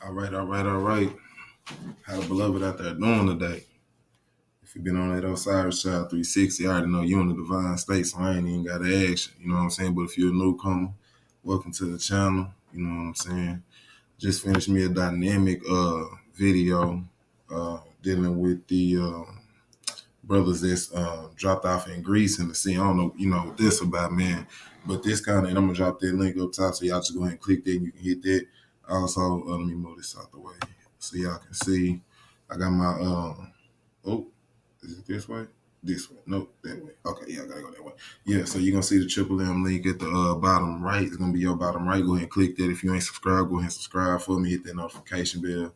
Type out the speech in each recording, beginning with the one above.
All right. How the beloved out there doing today? If you've been on that Osiris Child 360, I already know you in the divine state, so I ain't even got to ask you. You know what I'm saying? But if you're a newcomer, welcome to the channel. You know what I'm saying? Just finished me a dynamic video dealing with the brothers that's dropped off in Greece in the sea. I don't know, what this about, man. But this kind of, and I'm going to drop that link up top so y'all just go ahead and click that and you can hit that. Also, let me move this out the way so y'all can see. I got my, is it this way? This way. Nope, that way. Okay, yeah, I gotta go that way. Yeah, so you're gonna see the Triple M link at the bottom right. It's gonna be your bottom right. Go ahead and click that. If you ain't subscribed, go ahead and subscribe for me. Hit that notification bell.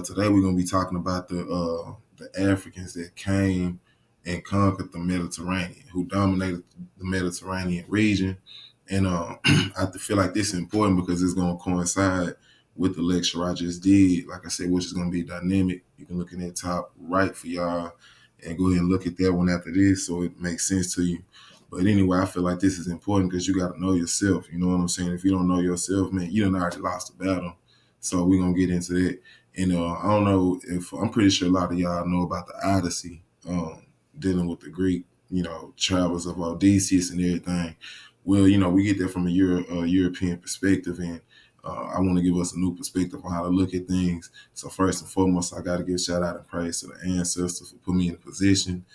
Today we're gonna be talking about the Africans that came and conquered the Mediterranean, who dominated the Mediterranean region. And I feel like this is important because it's gonna coincide with the lecture I just did. Like I said, which is gonna be dynamic. You can look in that top right for y'all and go ahead and look at that one after this so it makes sense to you. But anyway, I feel like this is important because you got to know yourself. You know what I'm saying? If you don't know yourself, man, you done already lost the battle. So we're going to get into that. And I don't know if, I'm pretty sure a lot of y'all know about the Odyssey, dealing with the Greek, travels of Odysseus and everything. Well, we get that from a European perspective, and I want to give us a new perspective on how to look at things. So first and foremost, I got to give shout out and praise to the ancestors for putting me in a position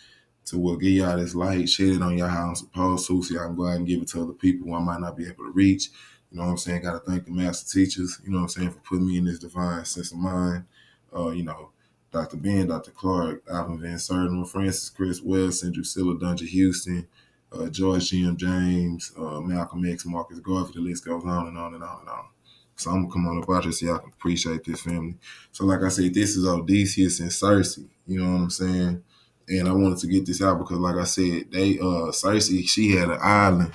to give y'all this light, shed it on y'all how I'm supposed to, so y'all can go out and give it to other people who I might not be able to reach. You know what I'm saying? Got to thank the master teachers, you know what I'm saying, for putting me in this divine sense of mind. Dr. Ben, Dr. Clark, Alvin Van Sertin, Francis Chris Wells, Central Drusilla, Dungeon Houston, George G.M. James, Malcolm X, Marcus Garvey, the list goes on and on and on and on. So I'm gonna come on up out here so y'all can appreciate this family. So like I said, this is Odysseus and Circe. You know what I'm saying? And I wanted to get this out because, like I said, Circe, she had an island.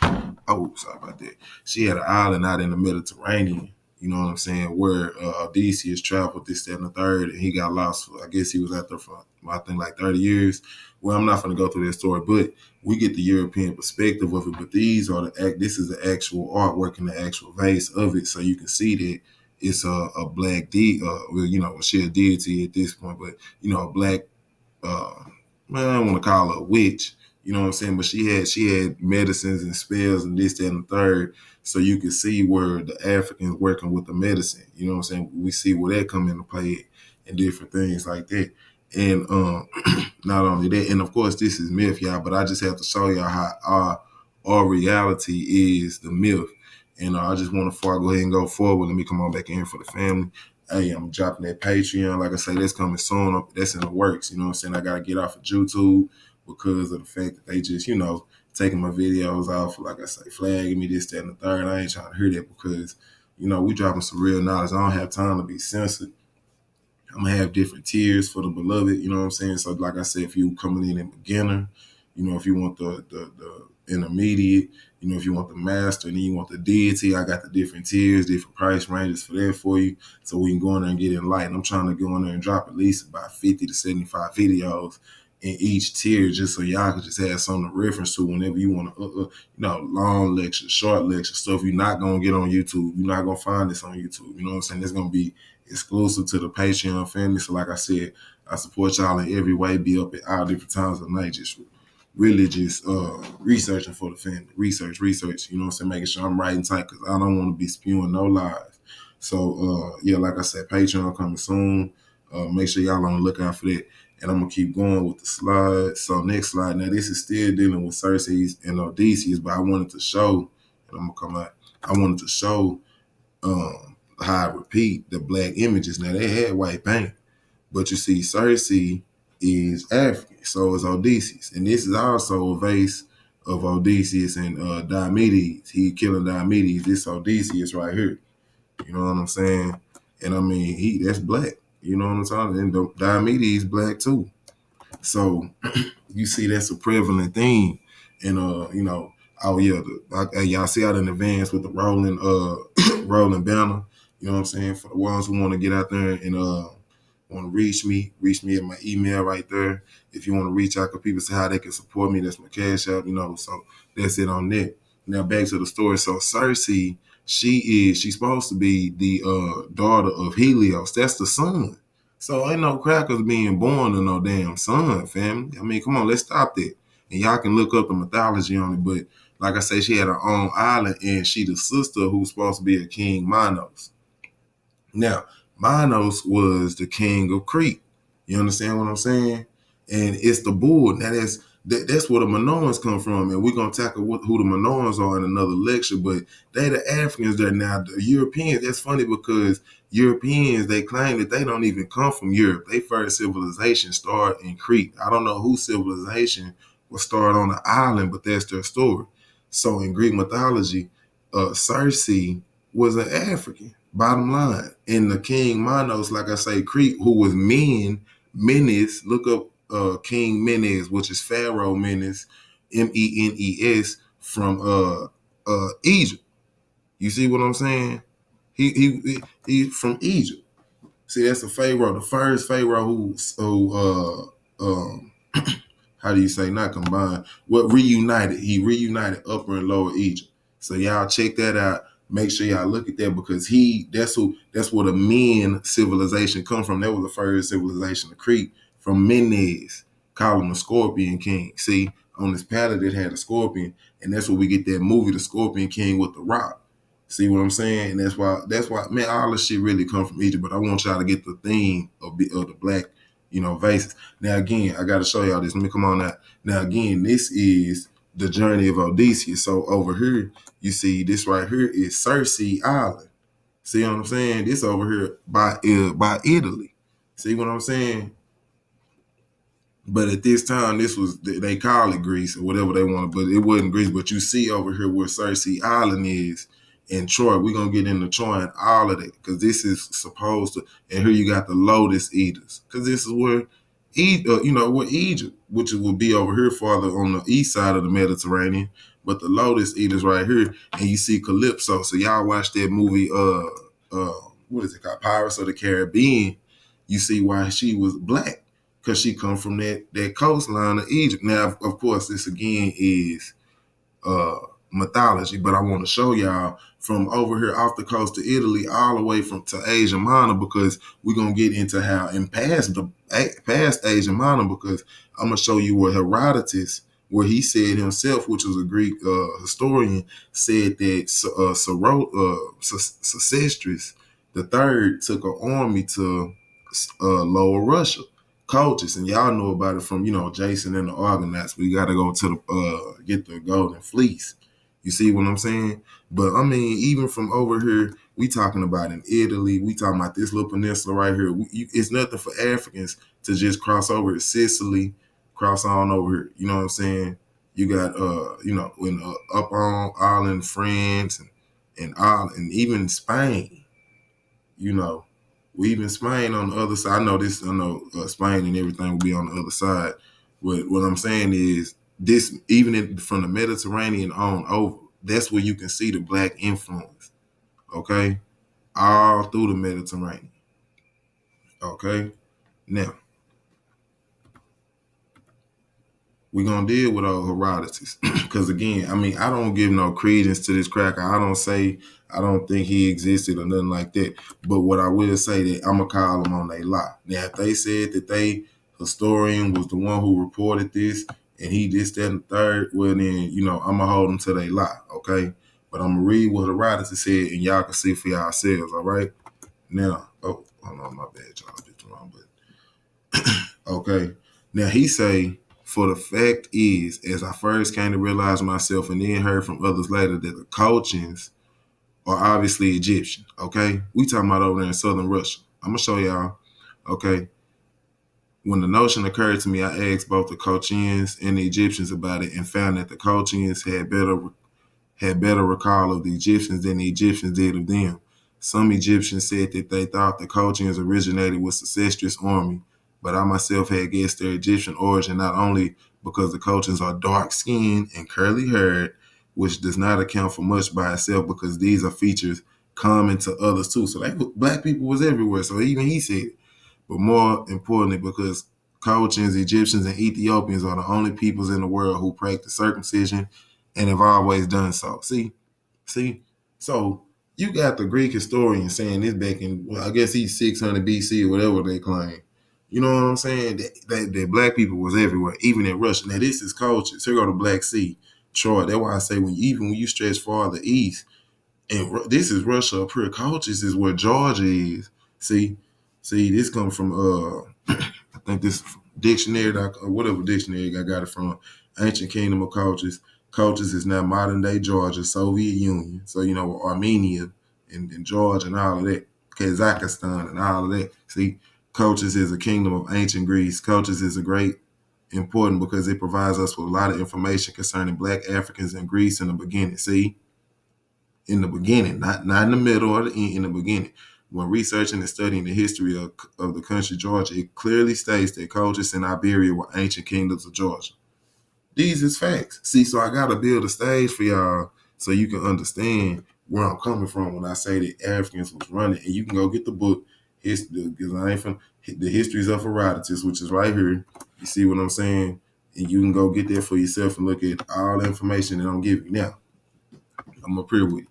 Oh, sorry about that. She had an island out in the Mediterranean. You know what I'm saying? Where Odysseus traveled this, that, and the third, and he got lost. I guess he was out there for, I think, like 30 years. Well, I'm not going to go through that story, but we get the European perspective of it. But this is the actual artwork and the actual vase of it, so you can see that it's a black deity. She a deity at this point, but a black. Man, I don't want to call her a witch, you know what I'm saying? But she had medicines and spells and this, that, and the third. So you can see where the Africans working with the medicine, you know what I'm saying? We see where that come into play and different things like that. And not only that, and of course this is myth, y'all, but I just have to show y'all how our reality is the myth. And I just want to, before I go ahead and go forward, let me come on back in for the family. Hey, I'm dropping that Patreon. Like I say, that's coming soon. That's in the works. You know what I'm saying? I got to get off of YouTube because of the fact that they just, taking my videos off, like I say, flagging me this, that, and the third. I ain't trying to hear that because, we dropping some real knowledge. I don't have time to be censored. I'm going to have different tiers for the beloved, you know what I'm saying? So like I said, if you coming in a beginner, if you want the intermediate, if you want the master and then you want the deity, I got the different tiers, different price ranges for that for you. So we can go in there and get enlightened. I'm trying to go in there and drop at least about 50 to 75 videos in each tier just so y'all can just have something to reference to whenever you want to, long lecture, short lecture, stuff you're not going to get on YouTube. You're not going to find this on YouTube. You know what I'm saying? It's going to be exclusive to the Patreon family. So like I said, I support y'all in every way, be up at all different times of the night, just really just researching for the family. Research, you know what I'm saying? Making sure I'm writing tight because I don't want to be spewing no lies. So, like I said, Patreon coming soon. Make sure y'all on the lookout for that. And I'm going to keep going with the slides. So next slide. Now, this is still dealing with Circe and Odysseus, but I wanted to show, and I'm going to come out, I wanted to show how I repeat the black images. Now, they had white paint, but you see Circe is African, so is Odysseus. And this is also a vase of Odysseus and Diomedes. He killing Diomedes. This Odysseus right here. You know what I'm saying? And I mean, that's black. You know what I'm talking about? And Diomedes black too. So you see that's a prevalent theme. And y'all see out in advance with the rolling banner. You know what I'm saying? For the ones who want to get out there and want to reach me at my email right there. If you want to reach out, because people say how they can support me, that's my cash out, so that's it on that. Now back to the story. So Circe she's supposed to be the daughter of Helios. That's the sun. So ain't no crackers being born to no damn sun, family. I mean, come on, let's stop that. And y'all can look up the mythology on it. But like I say, she had her own island, and she the sister who's supposed to be a king, Minos. Now, Minos was the king of Crete. You understand what I'm saying? And it's the bull. Now that's where the Minoans come from, and we're gonna tackle who the Minoans are in another lecture. But they the Africans there now. The Europeans. That's funny because Europeans they claim that they don't even come from Europe. They first civilization started in Crete. I don't know whose civilization was started on the island, but that's their story. So in Greek mythology, Circe was an African. Bottom line, and the king Minos, like I say, Crete, who was Menes. Look up King Menes, which is Pharaoh Menes, Menes from Egypt. You see what I'm saying? He's from Egypt. See, that's a pharaoh, the first pharaoh who how do you say, not combined, what reunited. He reunited Upper and Lower Egypt. So y'all check that out. Make sure y'all look at that because that's where the men civilization come from. That was the first civilization of Crete from Menes, call him the Scorpion King. See, on this palette it had a scorpion, and that's where we get that movie, The Scorpion King with the rock. See what I'm saying? And that's why man, all this shit really come from Egypt. But I want y'all to get the theme of the black, vases. Now again, I got to show y'all this. Let me come on out. Now again, this is the journey of Odysseus. So over here, you see this right here is Circe Island. See what I'm saying? This over here by Italy. See what I'm saying? But at this time, this was they call it Greece or whatever they want, but it wasn't Greece. But you see over here where Circe Island is in Troy. We're gonna get into Troy and all of that because this is supposed to. And here you got the Lotus Eaters because this is where, where Egypt, which would be over here farther on the east side of the Mediterranean. But the Lotus Eaters right here, and you see Calypso. So y'all watch that movie. What is it called? Pirates of the Caribbean. You see why she was black because she come from that coastline of Egypt. Now, of course, this again is uh, mythology, but I want to show y'all from over here off the coast of Italy all the way to Asia Minor because we're gonna get into how and past Asia Minor because I'm gonna show you where Herodotus, where he said himself, which was a Greek historian, said that Sesostris the third took an army to Lower Russia. Cultures, and y'all know about it from Jason and the Argonauts. We got to go to the get the golden fleece. You see what I'm saying? But I mean, even from over here, we talking about in Italy. We talking about this little peninsula right here. It's nothing for Africans to just cross over to Sicily, cross on over here. You know what I'm saying? You got in up on Ireland, France, and even Spain. You know, we even Spain on the other side. I know Spain and everything will be on the other side. But what I'm saying is this, from the Mediterranean on over, that's where you can see the black influence. Okay, all through the Mediterranean. Okay, now we're gonna deal with old Herodotus because again, I mean, I don't give no credence to this cracker. I don't think he existed or nothing like that. But what I will say that I'm gonna call them on they lie. Now, if they said that they historian was the one who reported this and he this, that, and the third, well then, I'm gonna hold them to they lie, okay? But I'm gonna read what Herodotus said and y'all can see for yourselves, all right? Now, hold on, my bad, y'all, I did it wrong, but okay. Now he say, for the fact is, as I first came to realize myself and then heard from others later that the Colchians are obviously Egyptian, okay? We talking about over there in southern Russia. I'm going to show y'all, okay? When the notion occurred to me, I asked both the Colchians and the Egyptians about it and found that the Colchians had better recall of the Egyptians than the Egyptians did of them. Some Egyptians said that they thought the Colchians originated with Sesostris' army, but I myself had guessed their Egyptian origin not only because the Colchians are dark-skinned and curly-haired, which does not account for much by itself because these are features common to others too. So black people was everywhere, so even he said it. But more importantly, because Colchians, Egyptians, and Ethiopians are the only peoples in the world who practice circumcision and have always done so. See? So You got the Greek historian saying this back in, well, I guess he's 600 BC or whatever they claim. You know what I'm saying? That black people was everywhere, even in Russia. Now this is cultures. Here go the Black Sea, Troy. That's why I say even when you stretch farther east, and this is Russia up here. Cultures is where Georgia is. See, this comes from I think this dictionary or whatever dictionary I got it from. Ancient Kingdom of Cultures. Cultures is now modern day Georgia, Soviet Union. So Armenia and Georgia and all of that, Kazakhstan and all of that. See, cultures is a kingdom of ancient Greece. Cultures is a great important because it provides us with a lot of information concerning Black Africans in Greece in the beginning. See, in the beginning, not in the middle or the end, in the beginning. When researching and studying the history of the country Georgia, it clearly states that Colchis and Iberia were ancient kingdoms of Georgia. These is facts. See, so I gotta build a stage for y'all so you can understand where I'm coming from when I say that Africans was running. And you can go get the book, because I ain't from the Histories of Herodotus, which is right here. You see what I'm saying? And you can go get that for yourself and look at all the information that I'm giving you. Now, I'm up here with you.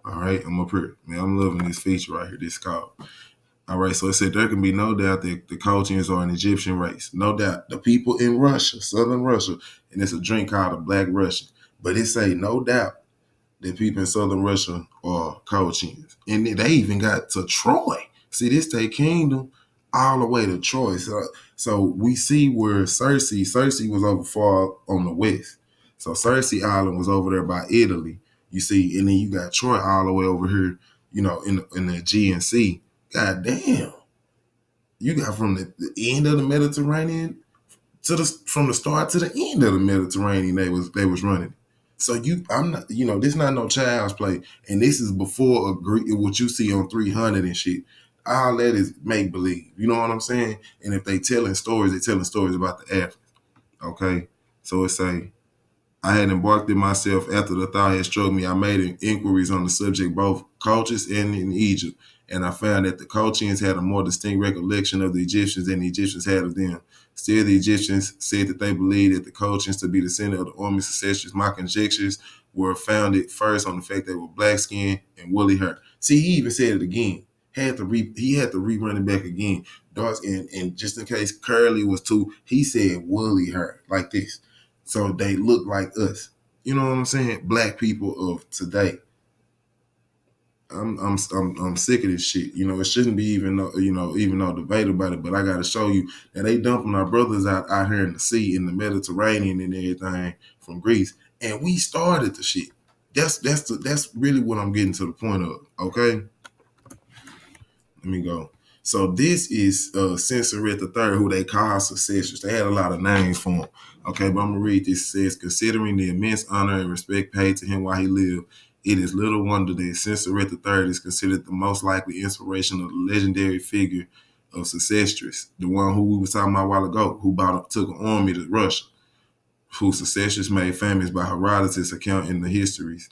All right, I'm up here. Man, I'm loving this feature right here. This called. All right, so it said there can be no doubt that the Colchians are an Egyptian race. No doubt. The people in Russia, southern Russia, and it's a drink called a Black Russian. But it say no doubt that people in southern Russia are Colchians. And they even got to Troy. See, this take kingdom all the way to Troy. So we see where Cersei was over far on the west. So Cersei Island was over there by Italy. You see, and then you got Troy all the way over here, in the Aegean Sea. God damn. You got from the end of the Mediterranean from the start to the end of the Mediterranean they was running. So I'm not, this not no child's play. And this is before what you see on 300 and shit. All that is make believe. You know what I'm saying? And if they telling stories, they telling stories about the Africans. Okay. So it say, I had embarked in myself after the thought had struck me. I made inquiries on the subject, both cultures and in Egypt, and I found that the Colchians had a more distinct recollection of the Egyptians than the Egyptians had of them. Still, the Egyptians said that they believed that the Colchians to be the center of the army's ancestors. My conjectures were founded first on the fact they were black skinned and woolly hair. See, he even said it again. He had to rerun it back again. Dark and just in case Curly was too, he said woolly hair like this. So they look like us. You know what I'm saying? Black people of today. I'm sick of this shit. It shouldn't be even no debate about it. But I gotta show you that they dumping our brothers out here in the sea, in the Mediterranean and everything from Greece, and we started the shit. That's really what I'm getting to the point of. Okay, let me go. So this is Sensoret III, who they call successors. They had a lot of names for him. Okay, but I'm gonna read this. It says, considering the immense honor and respect paid to him while he lived, it is little wonder that Sensoret III is considered the most likely inspiration of the legendary figure of Sesostris, the one who we were talking about a while ago, who took an army to Russia, whose Sesostris made famous by Herodotus' account in the Histories,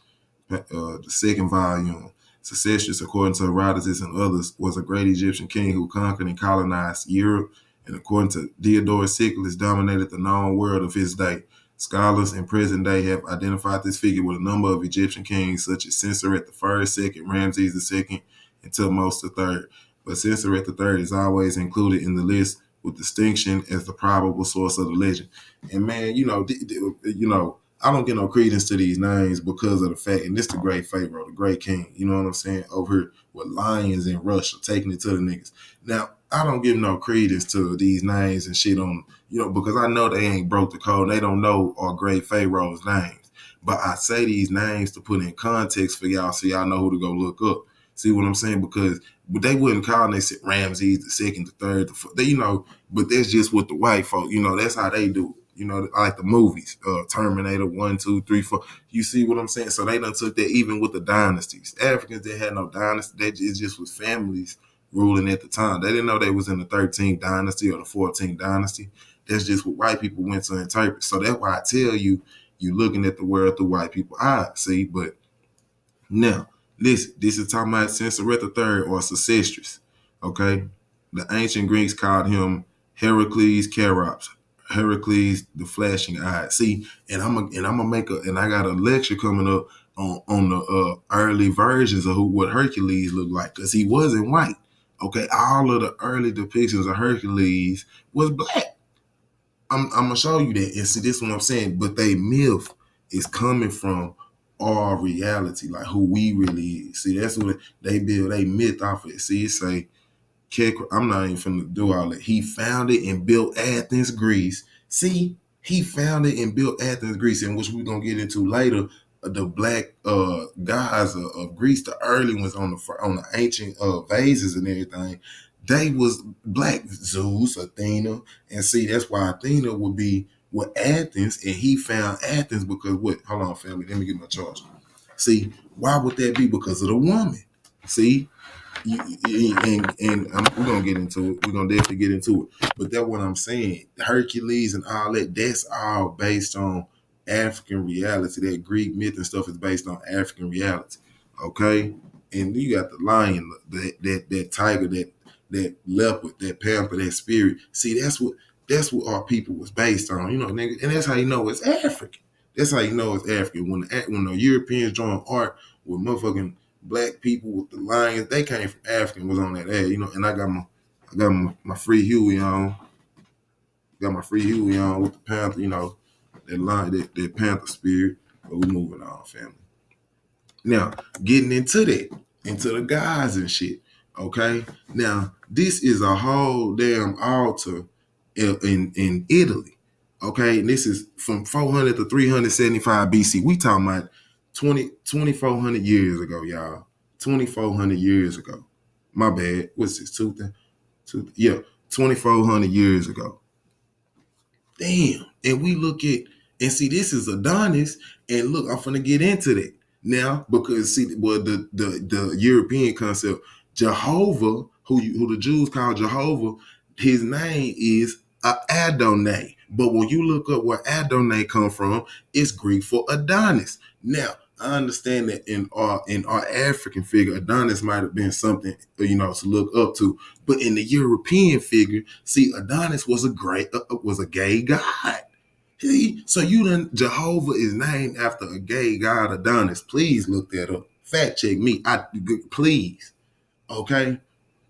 the second volume. Sesostris, according to Herodotus and others, was a great Egyptian king who conquered and colonized Europe, and according to Diodorus Siculus, dominated the known world of his day. Scholars in present day have identified this figure with a number of Egyptian kings, such as Sensoret I, II, Ramses II, and Thutmose III. But Sensoret III is always included in the list with distinction as the probable source of the legend. And man, I don't get no credence to these names because of the fact, and this the great Pharaoh, the great king, you know what I'm saying, over here with lions in Russia, taking it to the niggas. Now, I don't give no credence to these names and shit on, because I know they ain't broke the code. They don't know our great Pharaoh's names. But I say these names to put in context for y'all so y'all know who to go look up. See what I'm saying? Because they wouldn't call them, they said Ramses the second, the third, the fourth, but that's just what the white folk, that's how they do it. Like the movies, Terminator 1, 2, 3, 4. You see what I'm saying? So they done took that even with the dynasties. Africans, they had no dynasty. It just was families ruling at the time. They didn't know they was in the 13th dynasty or the 14th dynasty. That's just what white people went to interpret. So that's why I tell you, you looking at the world through white people's eyes. See, but now, listen, this is talking about Sensoret III or Sesostris. Okay? The ancient Greeks called him Heracles Kerops. Heracles, the flashing eye. See, and I'm gonna make and I got a lecture coming up on the early versions of what Hercules looked like, because he wasn't white. Okay, all of the early depictions of Hercules was black. I'm gonna show you that, and see, this is what I'm saying. But they myth is coming from our reality, like who we really is. See, that's what they build a myth off of it. See, it say I'm not even finna do all that. He founded and built Athens, Greece. See, he founded and built Athens, Greece, in which we're gonna get into later. The black gods of Greece, the early ones on the ancient vases and everything, they was black. Zeus, Athena, and see that's why Athena would be with Athens, and he found Athens because what? Hold on, family. Let me get my charger. See, why would that be? Because of the woman. See, we're gonna get into it. We're gonna definitely get into it. But that's what I'm saying. Hercules and all that. That's all based on African reality. That Greek myth and stuff is based on African reality. Okay, and you got the lion, that tiger, that leopard, that panther, that spirit. See, that's what our people was based on. You know, nigga, and that's how you know it's African. That's how you know it's African. When the Europeans drawing art with motherfucking black people with the lions, they came from Africa and was on that ad, you know. And I got my free Huey on, got my free Huey on with the panther, you know, that lion, that panther spirit. But we moving on, family. Now, getting into the guys and shit. Okay. Now, this is a whole damn altar in Italy. Okay. And this is from 400 to 375 BC. We talking about 2,400 years ago, y'all. 2,400 years ago. My bad. What's this? Yeah, 2,400 years ago. Damn. And we look at and see this is Adonis, and look, I'm finna get into that now because see, well, the European concept, Jehovah, who the Jews call Jehovah, his name is Adonai. But when you look up where Adonai come from, it's Greek for Adonis. Now, I understand that in our African figure, Adonis might have been something, you know, to look up to. But in the European figure, see, Adonis was a gay god. See, so Jehovah is named after a gay god, Adonis. Please look that up. Fact check me. Please. Okay.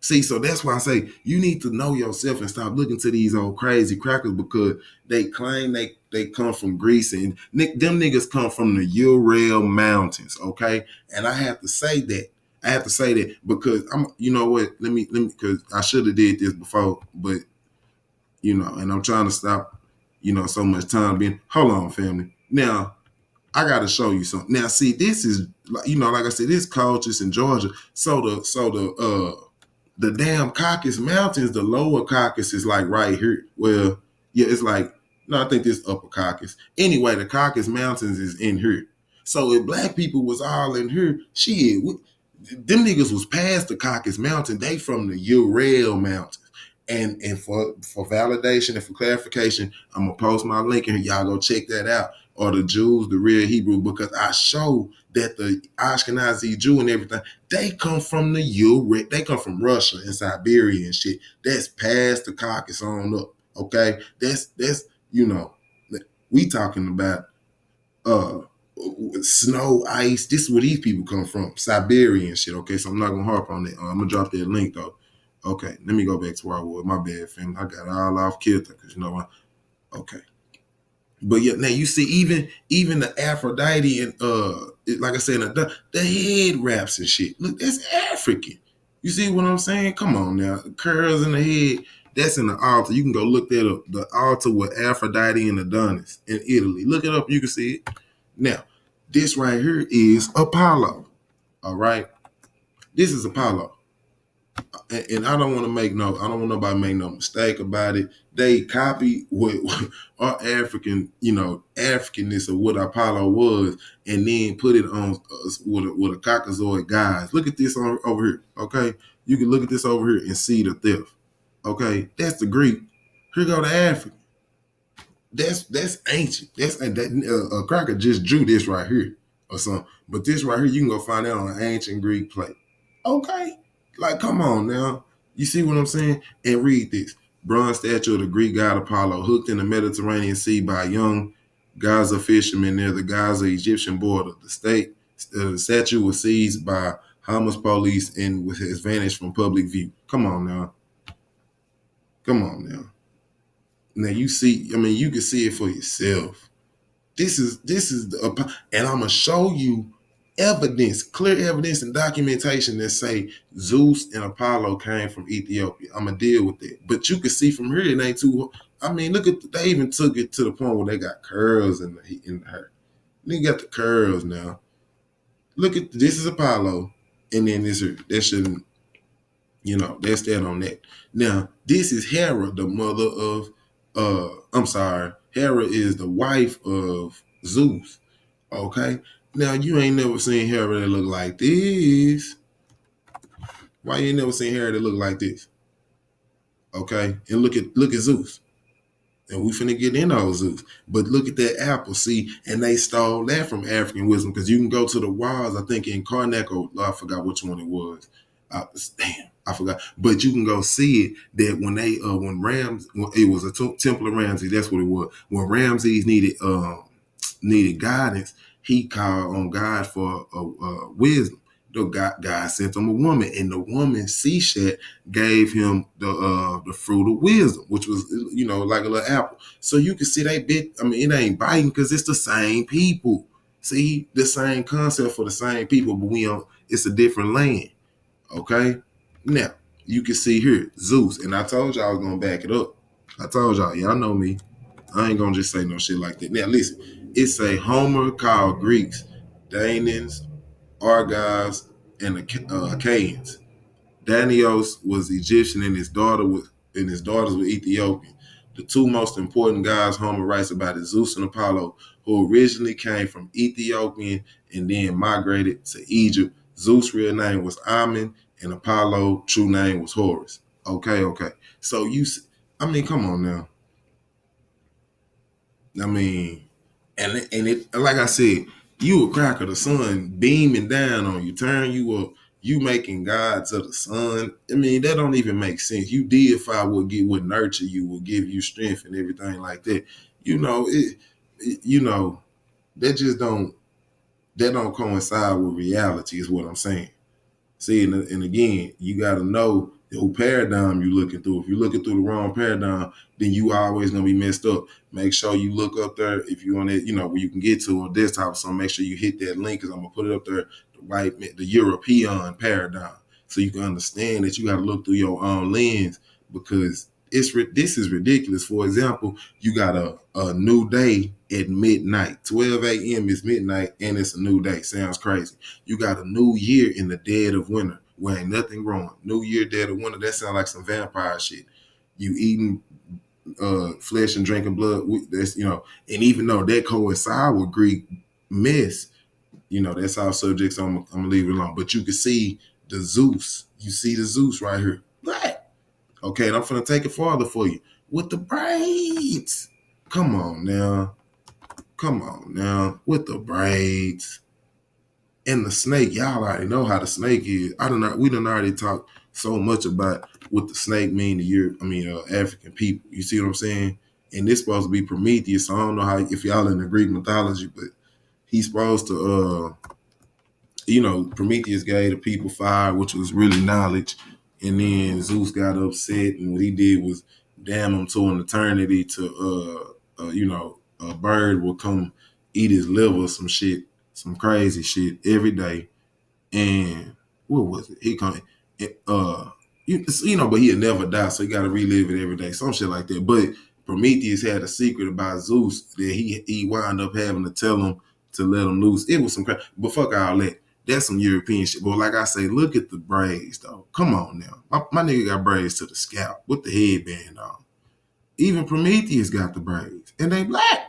See, so that's why I say you need to know yourself and stop looking to these old crazy crackers because they claim they come from Greece and them niggas come from the Ural Mountains, okay? And I have to say that. I have to say that because you know what? Let me because I should have did this before, but you know, and I'm trying to stop, you know, so much time being. Hold on, family. Now I got to show you something. Now, see, this is you know, like I said, this culture's in Georgia. The damn Caucasus Mountains, the lower Caucasus is like right here. Well, yeah, it's like, no, I think this upper Caucasus. Anyway, the Caucasus Mountains is in here. So if black people was all in here, shit, them niggas was past the Caucasus Mountain. They from the Ural Mountains. And for validation and for clarification, I'm gonna post my link and y'all go check that out. Or the Jews, the real Hebrew, because I show that the Ashkenazi Jew and everything, they come from they come from Russia and Siberia and shit. That's past the Caucasus on up. Okay, that's you know, we talking about uh snow, ice. This is where these people come from, Siberia and shit. Okay, so I'm not gonna harp on that. I'm gonna drop that link though. Okay, let me go back to where I was. My bad, fam. I got all off kilter because you know what? Okay. But yeah, now you see, even the Aphrodite and like I said, the head wraps and shit. Look, that's African. You see what I'm saying? Come on now, curls in the head. That's in the altar. You can go look that up. The altar with Aphrodite and Adonis in Italy. Look it up. You can see it. Now, this right here is Apollo. All right, this is Apollo. And I don't want nobody to make no mistake about it. They copy what our African, you know, Africanness of what Apollo was, and then put it on with a Caucasoid guys. Look at this over here, okay? You can look at this over here and see the theft, okay? That's the Greek. Here go the African. That's ancient. That Cracker just drew this right here or something. But this right here, you can go find out on an ancient Greek plate. Okay. Like, come on now. You see what I'm saying? And read this. Bronze statue of the Greek god Apollo hooked in the Mediterranean Sea by young Gaza fishermen near the Gaza Egyptian border. The state The statue was seized by Hamas police and has vanished from public view. Come on now. Come on now. Now you see, I mean, you can see it for yourself. This is and I'm gonna show you evidence, clear evidence and documentation that say Zeus and Apollo came from Ethiopia. I'm gonna deal with it, but you can see from here it ain't too. I mean, look at they even took it to the point where they got curls in her. They got the curls now. Look at this is Apollo, and then this that shouldn't. That's that on that. Now, this is Hera, the mother of I'm sorry, Hera is the wife of Zeus. Okay. Now you ain't never seen Hera that look like this. Why you ain't never seen Hera that look like this? Okay. And look at Zeus. And we finna get in those Zeus. But look at that apple, see, and they stole that from African wisdom because you can go to the walls, I think in Karnak, or I forgot which one it was. Damn, I forgot. But you can go see it that when it was a temple of Ramses, that's what it was. When Ramses needed guidance, he called on God for wisdom. God sent him a woman, and the woman Seshat gave him the fruit of wisdom, which was like a little apple. So you can see they bit. I mean, it ain't biting because it's the same people. See the same concept for the same people, but it's a different land. Okay, now you can see here Zeus, and I told y'all I was gonna back it up. I told y'all know me. I ain't gonna just say no shit like that. Now listen, it's a Homer called Greeks, Danians, Argives, and Achaeans. Danios was Egyptian, and his daughters were Ethiopian. The two most important guys Homer writes about is Zeus and Apollo, who originally came from Ethiopian and then migrated to Egypt. Zeus' real name was Ammon, and Apollo' true name was Horus. Okay. So I mean, come on now. I mean, and it like I said, you a cracker, the sun beaming down on you, turn you up, you making gods of the sun. I mean, that don't even make sense. You deify would nurture you, will give you strength and everything like that. That just don't coincide with reality, is what I'm saying. See, and again, you got to know who paradigm you looking through. If you're looking through the wrong paradigm, then you always gonna be messed up. Make sure you look up there if you want it, where you can get to on desktop. So make sure you hit that link because I'm gonna put it up there. The European paradigm, so you can understand that you got to look through your own lens because this is ridiculous. For example, you got a new day at midnight. 12 a.m. is midnight, and it's a new day. Sounds crazy. You got a new year in the dead of winter where ain't nothing growing. New year, dead of winter. That sounds like some vampire shit. You eating flesh and drinking blood. And even though that coincide with Greek myths, that's all subjects. I'm gonna leave it alone. But you can see the Zeus. You see the Zeus right here. What? Okay, and I'm gonna take it farther for you with the braids. Come on now. With the braids. And the snake, y'all already know how the snake is. We done already talked so much about what the snake mean to African people. You see what I'm saying? And this supposed to be Prometheus. So I don't know if y'all in the Greek mythology, but he's supposed to Prometheus gave the people fire, which was really knowledge. And then Zeus got upset, and what he did was damn him to an eternity to a bird will come eat his liver, some shit, some crazy shit every day. And what was it? He come, but he'll never die, so he got to relive it every day, some shit like that. But Prometheus had a secret about Zeus that he wound up having to tell him to let him loose. It was some crap, but fuck all that. That's some European shit. But like I say, look at the braids, though. Come on now, my nigga got braids to the scalp with the headband on. Even Prometheus got the braids, and they black.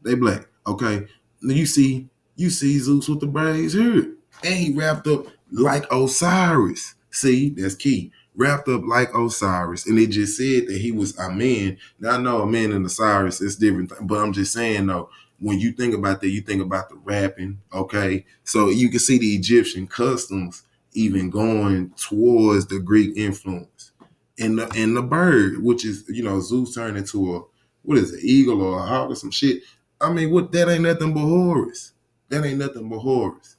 They black. Okay. Now you see Zeus with the braids here. And he wrapped up like Osiris. See, that's key. Wrapped up like Osiris. And it just said that he was a man. Now I know a man and Osiris, it's different. But I'm just saying though, when you think about that, you think about the wrapping. Okay. So you can see the Egyptian customs even going towards the Greek influence. And the bird, which is, Zeus turned into what is it, eagle or a hawk or some shit. I mean, that ain't nothing but Horus. That ain't nothing but Horus.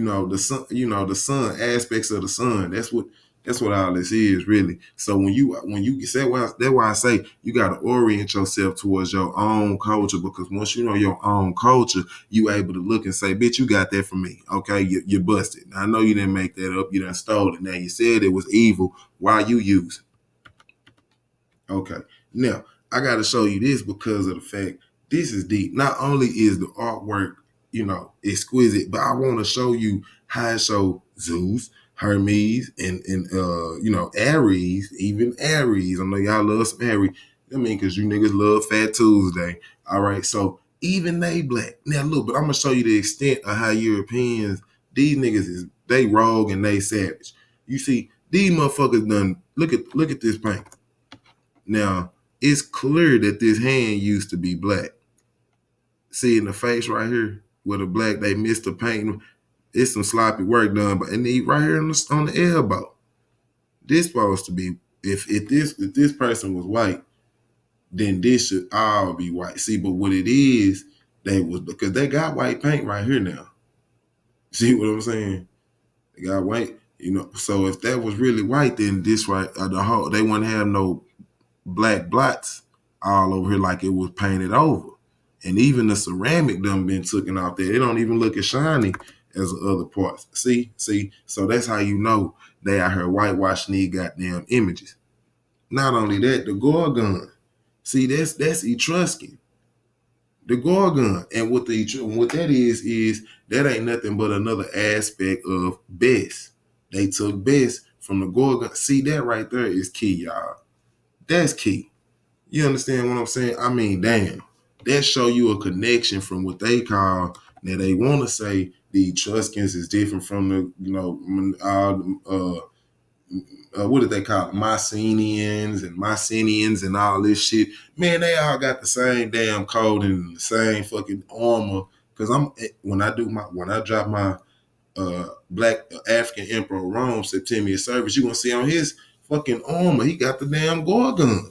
the sun, the sun aspects of the sun. That's what all this is really. So when you say that's why I say you got to orient yourself towards your own culture, because once you know your own culture, you able to look and say, bitch, you got that from me. Okay, you busted. I know you didn't make that up. You done stole it. Now you said it was evil. Why you use it? Okay. Now I got to show you this because of the fact this is deep. Not only is the artwork, exquisite, but I want to show you how it show Zeus, Hermes, and Aries, even Aries. I know y'all love some Aries. I mean, because you niggas love Fat Tuesday. All right, so even they black. Now look, but I'm gonna show you the extent of how Europeans, these niggas they rogue and they savage. You see, these motherfuckers done look at this paint. Now, it's clear that this hand used to be black. See in the face right here with the black, they missed the paint. It's some sloppy work done, but and right here on the elbow, this supposed to be if this person was white, then this should all be white. See, but what it is, they was because they got white paint right here now. See what I'm saying? They got white, So if that was really white, then this right, the whole they wouldn't have no black blots all over here like it was painted over. And even the ceramic done been taken out there. It don't even look as shiny as the other parts. See? So that's how you know they out here whitewashing these goddamn images. Not only that, the Gorgon. See, that's Etruscan. The Gorgon. And what that is that ain't nothing but another aspect of Bess. They took Bess from the Gorgon. See, that right there is key, y'all. That's key. You understand what I'm saying? I mean, damn. That show you a connection from what they call, that they want to say the Etruscans is different from what did they call it? Mycenians and Mycenians and all this shit. Man, they all got the same damn code and the same fucking armor. Cause when I drop my Black African Emperor Rome Septimius service, you gonna see on his fucking armor, he got the damn Gorgon.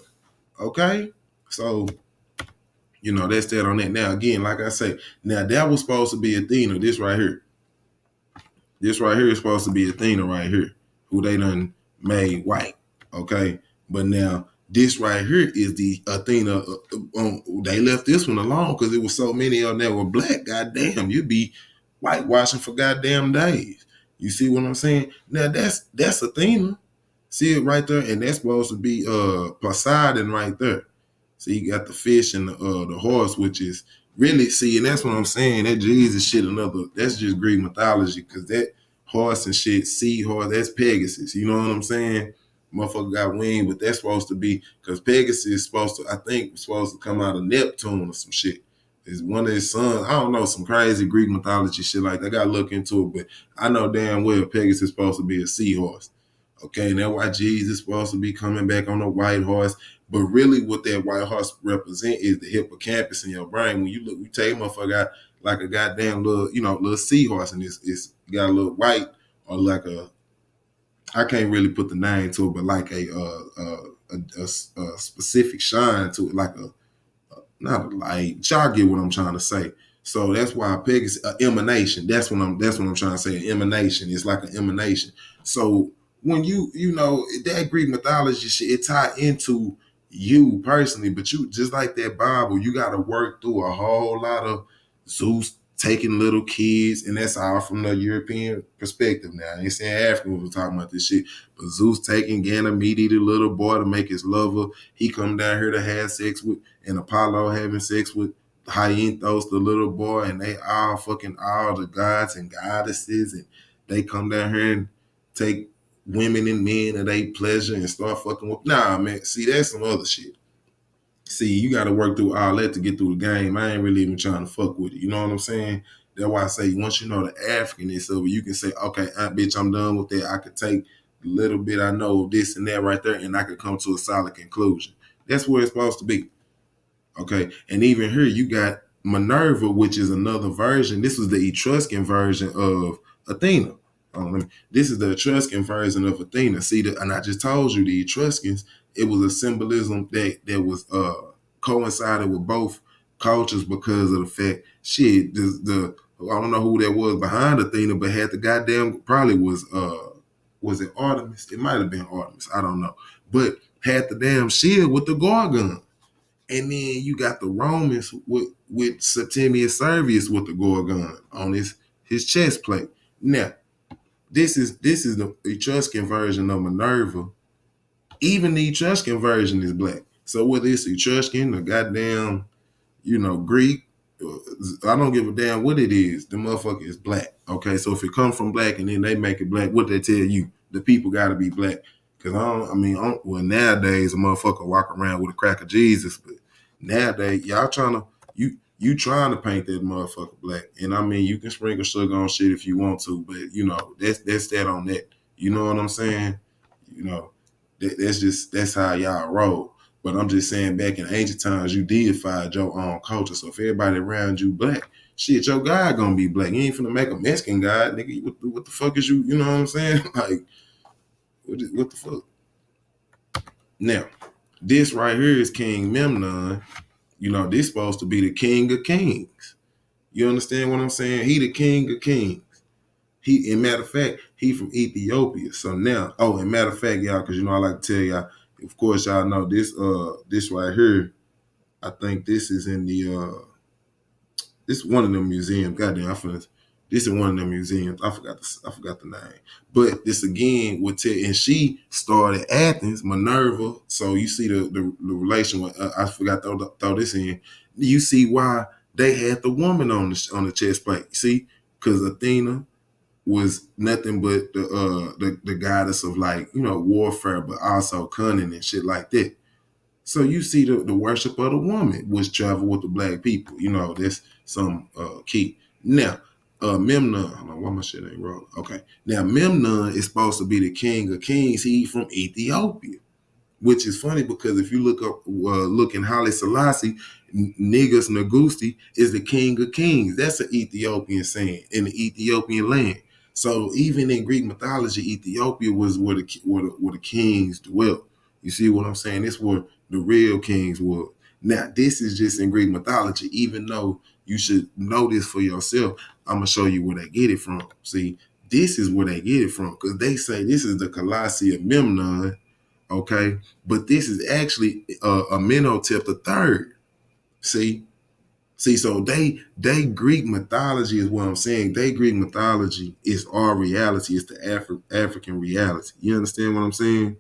Okay? So, that's that on that. Now, again, like I say, now that was supposed to be Athena, this right here. This right here is supposed to be Athena right here, who they done made white, okay? But now, this right here is the Athena. They left this one alone because there was so many of them that were black. Goddamn, you'd be whitewashing for goddamn days. You see what I'm saying? Now, that's Athena. See it right there? And that's supposed to be Poseidon right there. So you got the fish and the horse, which is really, see, and that's what I'm saying. That Jesus shit, that's just Greek mythology, because that horse and shit, seahorse, that's Pegasus. You know what I'm saying? Motherfucker got wings, but that's supposed to be, because Pegasus is supposed to come out of Neptune or some shit. It's one of his sons. I don't know, some crazy Greek mythology shit like that. I gotta look into it, but I know damn well Pegasus is supposed to be a seahorse. Okay, and that's why Jesus is supposed to be coming back on a white horse. But really what that white horse represent is the hippocampus in your brain. When you take a motherfucker out like a goddamn little seahorse, and it's got a little white, or like I can't really put the name to it, but like a specific shine to it, like not a light. Y'all get what I'm trying to say. So that's why Pegasus, emanation. That's what I'm trying to say. An emanation. It's like an emanation. So when that Greek mythology shit, it tied into you personally, but you just like that Bible, you got to work through a whole lot of Zeus taking little kids, and that's all from the European perspective. Now, I ain't saying Africans were talking about this shit, but Zeus taking Ganymede, the little boy, to make his lover. He come down here to have sex with, and Apollo having sex with Hyanthos, the little boy, and they all the gods and goddesses, and they come down here and take women and men at their pleasure and start fucking with. Nah, man. See, that's some other shit. See, you got to work through all that to get through the game. I ain't really even trying to fuck with it. You know what I'm saying? That's why I say once you know the Africanness of it, you can say, okay, bitch, I'm done with that. I could take the little bit I know of this and that right there, and I could come to a solid conclusion. That's where it's supposed to be. Okay, and even here you got Minerva, which is another version. This was the Etruscan version of Athena. This is the Etruscan version of Athena. See, and I just told you the Etruscans, it was a symbolism that was coincided with both cultures because of the fact, shit, the I don't know who that was behind Athena, but had the goddamn probably was it Artemis? It might have been Artemis. I don't know, but had the damn shield with the Gorgon. And then you got the Romans with Septimius Servius with the Gorgon on his chest plate. Now, this is the Etruscan version of Minerva. Even the Etruscan version is black. So whether it's Etruscan or goddamn, Greek, I don't give a damn what it is. The motherfucker is black. Okay, so if it comes from black and then they make it black, what they tell you? The people got to be black. Because well, nowadays a motherfucker walk around with a crack of Jesus, but nowadays y'all you trying to paint that motherfucker black. And I mean, you can sprinkle sugar on shit if you want to, but that's that on that. You know what I'm saying? You know, that's how y'all roll. But I'm just saying, back in ancient times, you deified your own culture. So if everybody around you black, shit, your God gonna be black. You ain't finna make a Mexican God, nigga. What the fuck is you? You know what I'm saying? Like, what the fuck? Now, this right here is King Memnon. This supposed to be the king of kings. You understand what I'm saying? He the king of kings. In matter of fact, he from Ethiopia. So now, and matter of fact, y'all, because I like to tell y'all, of course, y'all know this right here. I think this is in this is one of them museums. Goddamn, this is one of them museums. I forgot the name. But this again would tell, and she started Athens, Minerva. So you see the relation with, I forgot to throw this in. You see why they had the woman on the chest plate. See, because Athena was nothing but the goddess of, like, warfare, but also cunning and shit like that. So you see the worship of the woman, which travel with the black people. That's some key. Now, Memnon, hold on, why my shit ain't rolling? Okay. Now, Memnon is supposed to be the king of kings. He from Ethiopia, which is funny because if you look in Haile Selassie, Negus Negusti is the king of kings. That's an Ethiopian saying in the Ethiopian land. So even in Greek mythology, Ethiopia was where the kings dwelt. You see what I'm saying? This where the real kings were. Now, this is just in Greek mythology, even though you should know this for yourself. I'm going to show you where they get it from. See, this is where they get it from, because they say this is the Colossi of Memnon, okay? But this is actually Amenhotep III. See, so they Greek mythology is what I'm saying. They Greek mythology is our reality. It's the African reality. You understand what I'm saying?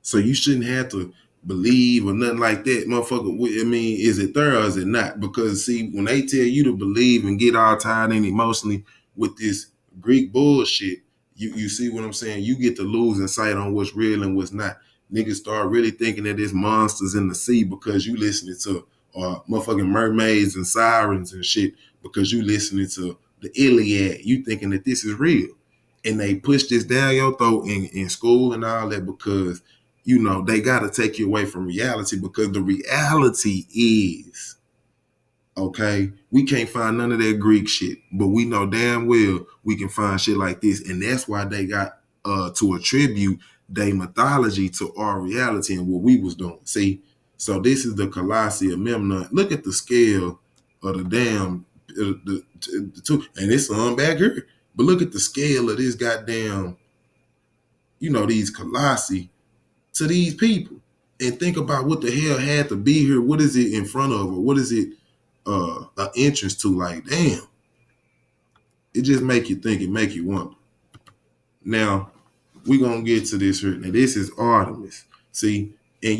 So you shouldn't have to believe or nothing like that, motherfucker. I mean, is it there or is it not? Because see, when they tell you to believe and get all tied in emotionally with this Greek bullshit, you see what I'm saying? You get to losing sight on what's real and what's not. Niggas start really thinking that there's monsters in the sea because you listening to motherfucking mermaids and sirens and shit, because you listening to the Iliad. You thinking that this is real. And they push this down your throat in school and all that because they got to take you away from reality, because the reality is, okay, we can't find none of that Greek shit, but we know damn well we can find shit like this. And that's why they got to attribute their mythology to our reality and what we was doing. See, so this is the Colossi of Memnon. Look at the scale of the damn, the two, and it's on back here. But look at the scale of this goddamn, these Colossi to these people, and think about what the hell had to be here. What is it in front of, or what is it an entrance to? Like, damn, it just make you think, it make you wonder. Now, we're gonna get to this here. Now, this is Artemis. See, and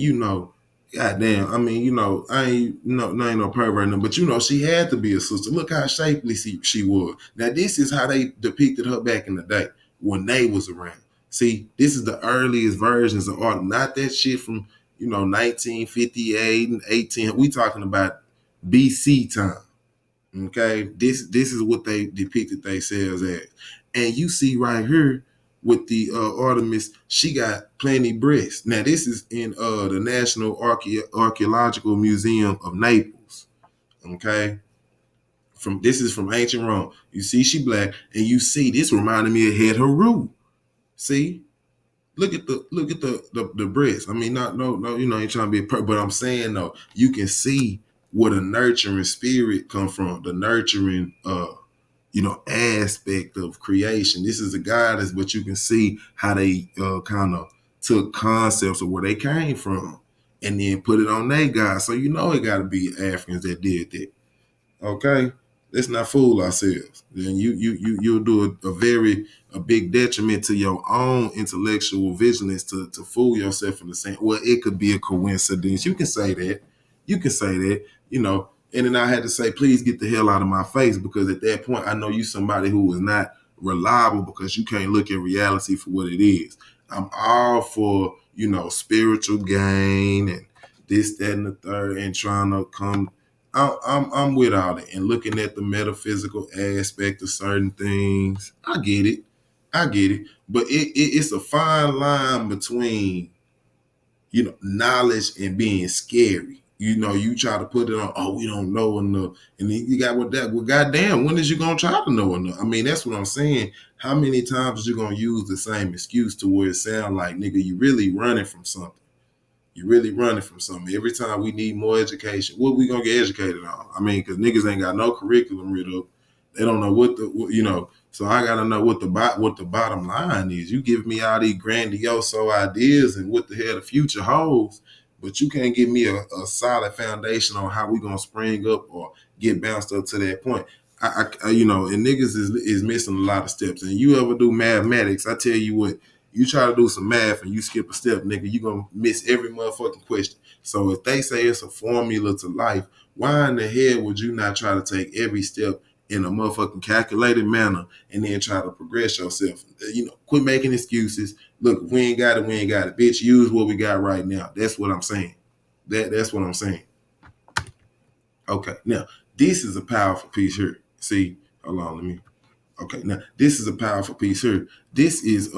goddamn, I mean, I ain't no pervert, but she had to be a sister. Look how shapely she was. Now, this is how they depicted her back in the day when they was around. See, this is the earliest versions of art, not that shit from 1958 and 18. We talking about BC time. Okay, this is what they depicted themselves as, and you see right here with the Artemis, she got plenty breasts. Now this is in the National Archaeological Museum of Naples. Okay, this is from ancient Rome. You see she black, and you see this reminded me of Het Heru. See, look at the breast. I mean, not no, ain't trying to be a but I'm saying though, you can see where the nurturing spirit come from, the nurturing aspect of creation. This is a goddess, but you can see how they kind of took concepts of where they came from and then put it on their god. So you know it got to be Africans that did that. Okay, let's not fool ourselves. Then you'll do a big detriment to your own intellectual vigilance to fool yourself in the same. Well, it could be a coincidence. You can say that. You can say that. And then I had to say, please get the hell out of my face, because at that point I know you somebody who is not reliable, because you can't look at reality for what it is. I'm all for spiritual gain and this, that, and the third, and trying to come. I'm with all that and looking at the metaphysical aspect of certain things. I get it, but it's a fine line between knowledge and being scary. You try to put it on. Oh, we don't know enough, and then you got what that. Well, goddamn, when is you gonna try to know enough? I mean, that's what I'm saying. How many times is you gonna use the same excuse to where it sound like, nigga, you really running from something? You're really running from something. Every time we need more education, what we gonna get educated on? I mean, because niggas ain't got no curriculum rid of. They don't know So I gotta know what the bottom line is. You give me all these grandiose ideas and what the hell the future holds, but you can't give me a solid foundation on how we gonna spring up or get bounced up to that point. And niggas is missing a lot of steps. And you ever do mathematics? I tell you what. You try to do some math and you skip a step, nigga, you gonna miss every motherfucking question. So if they say it's a formula to life, why in the hell would you not try to take every step in a motherfucking calculated manner and then try to progress yourself? Quit making excuses. Look, if we ain't got it, we ain't got it. Bitch, use what we got right now. That's what I'm saying. That's what I'm saying. Okay, now, this is a powerful piece here. See, hold on, let me. Okay, now, this is a powerful piece here. This is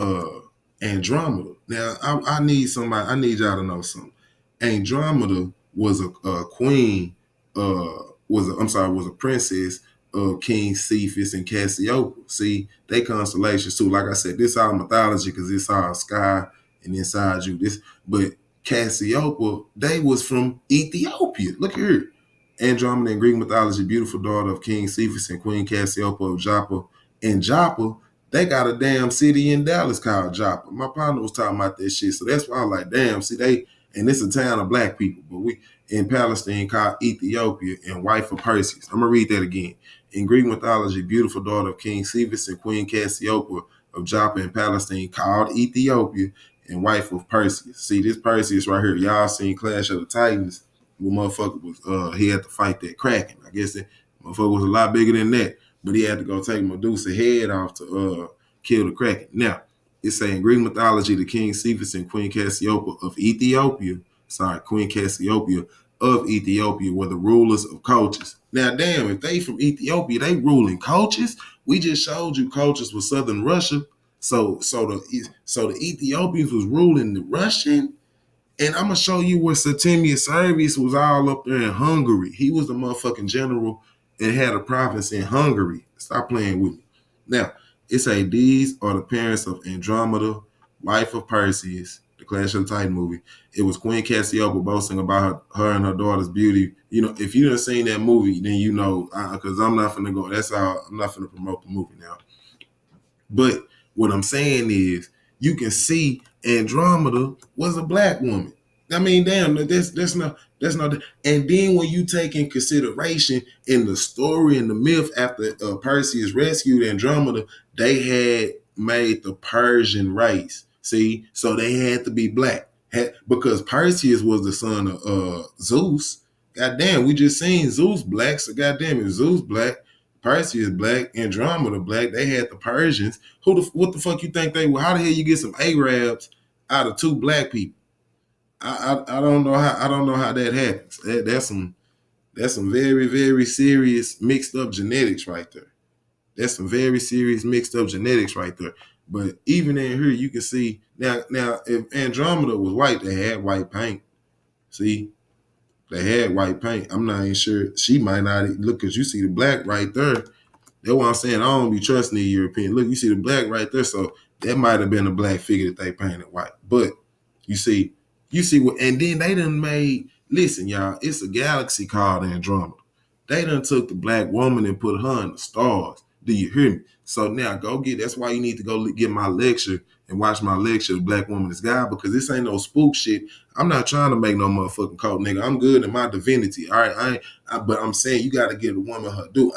Andromeda. Now, I need somebody. I need y'all to know something. Andromeda was a queen. Was a princess of King Cephas and Cassiopeia. See, they constellations too. Like I said, this all mythology because it's all sky and inside you. But Cassiopeia, they was from Ethiopia. Look here. Andromeda in Greek mythology, beautiful daughter of King Cephas and Queen Cassiopeia of Joppa. And Joppa, they got a damn city in Dallas called Joppa. My partner was talking about that shit. So that's why I was like, damn, see, and it's a town of black people, but we in Palestine called Ethiopia and wife of Perseus. I'm going to read that again. In Greek mythology, beautiful daughter of King Cephas and Queen Cassiopeia of Joppa in Palestine called Ethiopia and wife of Perseus. See, this Perseus right here, y'all seen Clash of the Titans. Well, motherfucker was, he had to fight that Kraken. I guess that motherfucker was a lot bigger than that. But he had to go take Medusa's head off to kill the Kraken. Now, it's saying Greek mythology, the King Cephas and Queen Cassiopeia of Ethiopia, Queen Cassiopeia of Ethiopia were the rulers of coaches. Now, damn, if they from Ethiopia, they ruling coaches. We just showed you coaches with southern Russia. So the Ethiopians was ruling the Russian. And I'm gonna show you where Septimius Severus was all up there in Hungary. He was the motherfucking general and had a province in Hungary. Stop playing with me. Now, it say these are the parents of Andromeda, wife of Perseus, the Clash of the Titan movie. It was Queen Cassiopeia boasting about her and her daughter's beauty. If you done seen that movie, then you know, because I'm not finna go. That's all. I'm not finna promote the movie now. But what I'm saying is, you can see Andromeda was a black woman. I mean, damn, that's not. And then when you take in consideration in the story and the myth after Perseus rescued Andromeda, they had made the Persian race. See, so they had to be black because Perseus was the son of Zeus. Goddamn, we just seen Zeus black. So goddamn, if Zeus black, Perseus black, Andromeda black. They had the Persians. What the fuck you think they were? How the hell you get some Arabs out of two black people? I don't know how that happens. That's some very, very serious mixed up genetics right there. That's some very serious mixed up genetics right there. But even in here, you can see now if Andromeda was white, they had white paint. See, they had white paint. I'm not even sure she might not look because you see the black right there. That's what I'm saying. I don't be trusting the European. Look, you see the black right there. So that might have been a black figure that they painted white. But you see what, and then they done made, Listen, y'all, it's a galaxy called Andromeda. They done took the black woman and put her in the stars. Do you hear me? So now go get, that's why you need to go get my lecture and watch my lecture, The Black Woman is God, because this ain't no spook shit. I'm not trying to make no motherfucking cult, nigga. I'm good in my divinity. All right. But I'm saying you got to give a woman her due.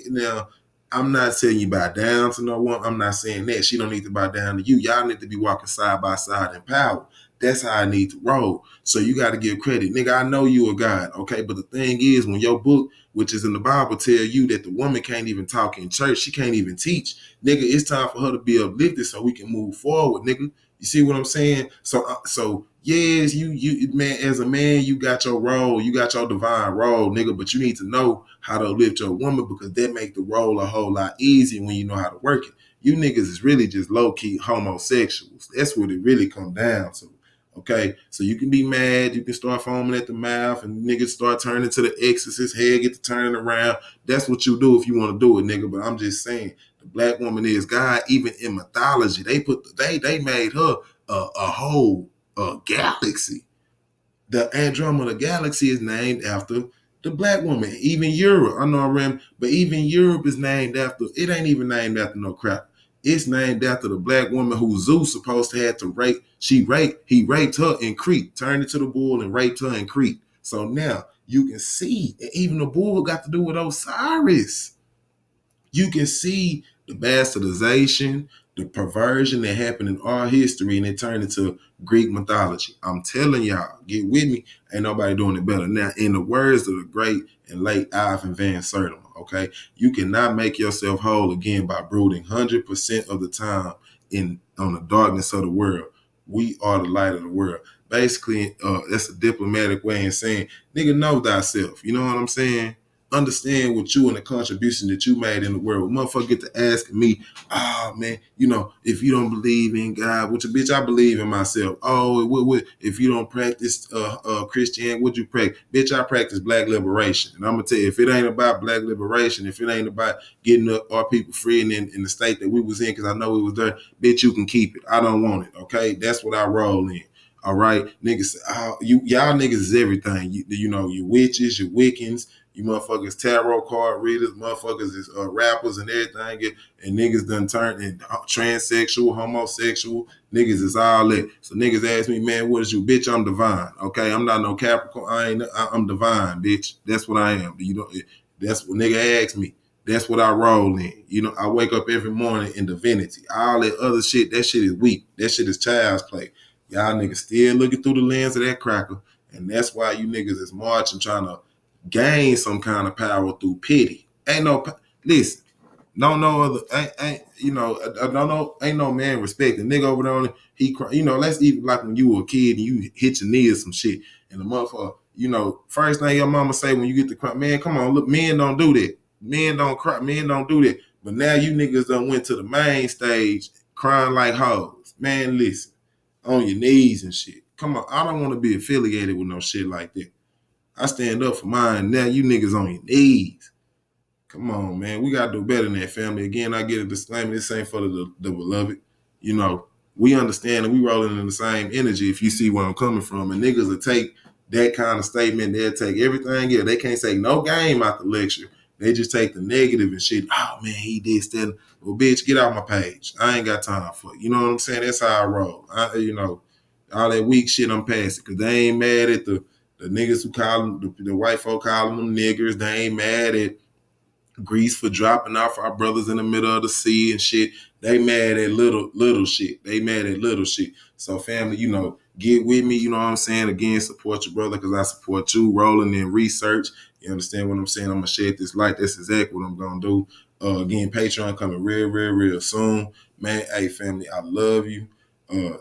Now, I'm not saying you bow down to no one. I'm not saying that. She don't need to bow down to you. Y'all need to be walking side by side in power. That's how I need to roll. So you got to give credit. Nigga, I know you a God, okay? But the thing is, when your book, which is in the Bible, tell you that the woman can't even talk in church, she can't even teach. Nigga, it's time for her to be uplifted so we can move forward, nigga. You see what I'm saying? So yes, you man, as a man, you got your role, you got your divine role, nigga. But you need to know how to uplift your woman because that make the role a whole lot easier when you know how to work it. You niggas is really just low key homosexuals. That's what it really come down to. Okay, so you can be mad, you can start foaming at the mouth, and niggas start turning to the exorcist, head get to turning around. That's what you do if you want to do it, nigga. But I'm just saying, the black woman is God. Even in mythology, they made her a whole galaxy. The Andromeda Galaxy is named after the black woman. Even Europe, I know I ran, but even Europe is named after, it ain't even named after no crap. It's named after the black woman who Zeus supposed to have to rape. He raped her in Crete, turned into the bull and raped her in Crete. So now you can see, even the bull got to do with Osiris. You can see the bastardization, the perversion that happened in our history, and it turned into Greek mythology. I'm telling y'all, get with me. Ain't nobody doing it better. Now, in the words of the great and late Ivan Van Sertima, okay, you cannot make yourself whole again by brooding 100% of the time on the darkness of the world. We are the light of the world. Basically, that's a diplomatic way of saying, nigga, know thyself. You know what I'm saying? Understand what you and the contribution that you made in the world. Motherfucker get to asking me, oh man, if you don't believe in God, which bitch I believe in myself. Oh, if you don't practice Christianity, what you practice? Bitch, I practice black liberation. And I'm gonna tell you, if it ain't about black liberation, if it ain't about getting our people free in the state that we was in, because I know it was there, bitch, you can keep it. I don't want it. Okay, that's what I roll in. All right, niggas, y'all niggas is everything. You know, you witches, you Wiccans, you motherfuckers tarot card readers, motherfuckers is rappers and everything, and niggas done turned in transsexual, homosexual, niggas is all that. So niggas ask me, man, what is you? Bitch, I'm divine. Okay, I'm not no Capricorn. I'm divine, bitch. That's what I am. That's what nigga ask me. That's what I roll in. I wake up every morning in divinity. All that other shit, that shit is weak. That shit is child's play. Y'all niggas still looking through the lens of that cracker. And that's why you niggas is marching trying to gain some kind of power through pity. Listen, don't know other, don't know, ain't no man respect. The nigga over there, he cry, let's even like when you were a kid and you hit your knee or some shit. And the motherfucker, first thing your mama say when you get the cry, man, come on, look, men don't do that. Men don't cry, men don't do that. But now you niggas done went to the main stage crying like hoes. Man, listen, on your knees and shit. Come on, I don't want to be affiliated with no shit like that. I stand up for mine. Now you niggas on your knees. Come on, man. We got to do better than that, family. Again, I get a disclaimer. This ain't for the beloved. We understand and we rolling in the same energy if you see where I'm coming from. And niggas will take that kind of statement. They'll take everything. Yeah, they can't say no game out the lecture. They just take the negative and shit. Oh, man, he did stand. Well, bitch, get off my page. I ain't got time for it. You know what I'm saying? That's how I roll. All that weak shit I'm passing because they ain't mad at the niggas who call them, the white folk calling them niggers. They ain't mad at Greece for dropping off our brothers in the middle of the sea and shit. They mad at little shit. They mad at little shit. So family, get with me. You know what I'm saying? Again, support your brother because I support you. Rolling in research. You understand what I'm saying? I'm going to shed this light. That's exactly what I'm going to do. Again, Patreon coming real soon. Man, hey family, I love you.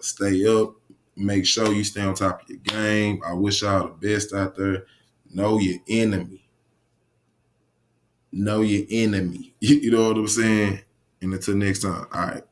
Stay up. Make sure you stay on top of your game. I wish y'all the best out there. Know your enemy. Know your enemy. You know what I'm saying? And until next time. All right.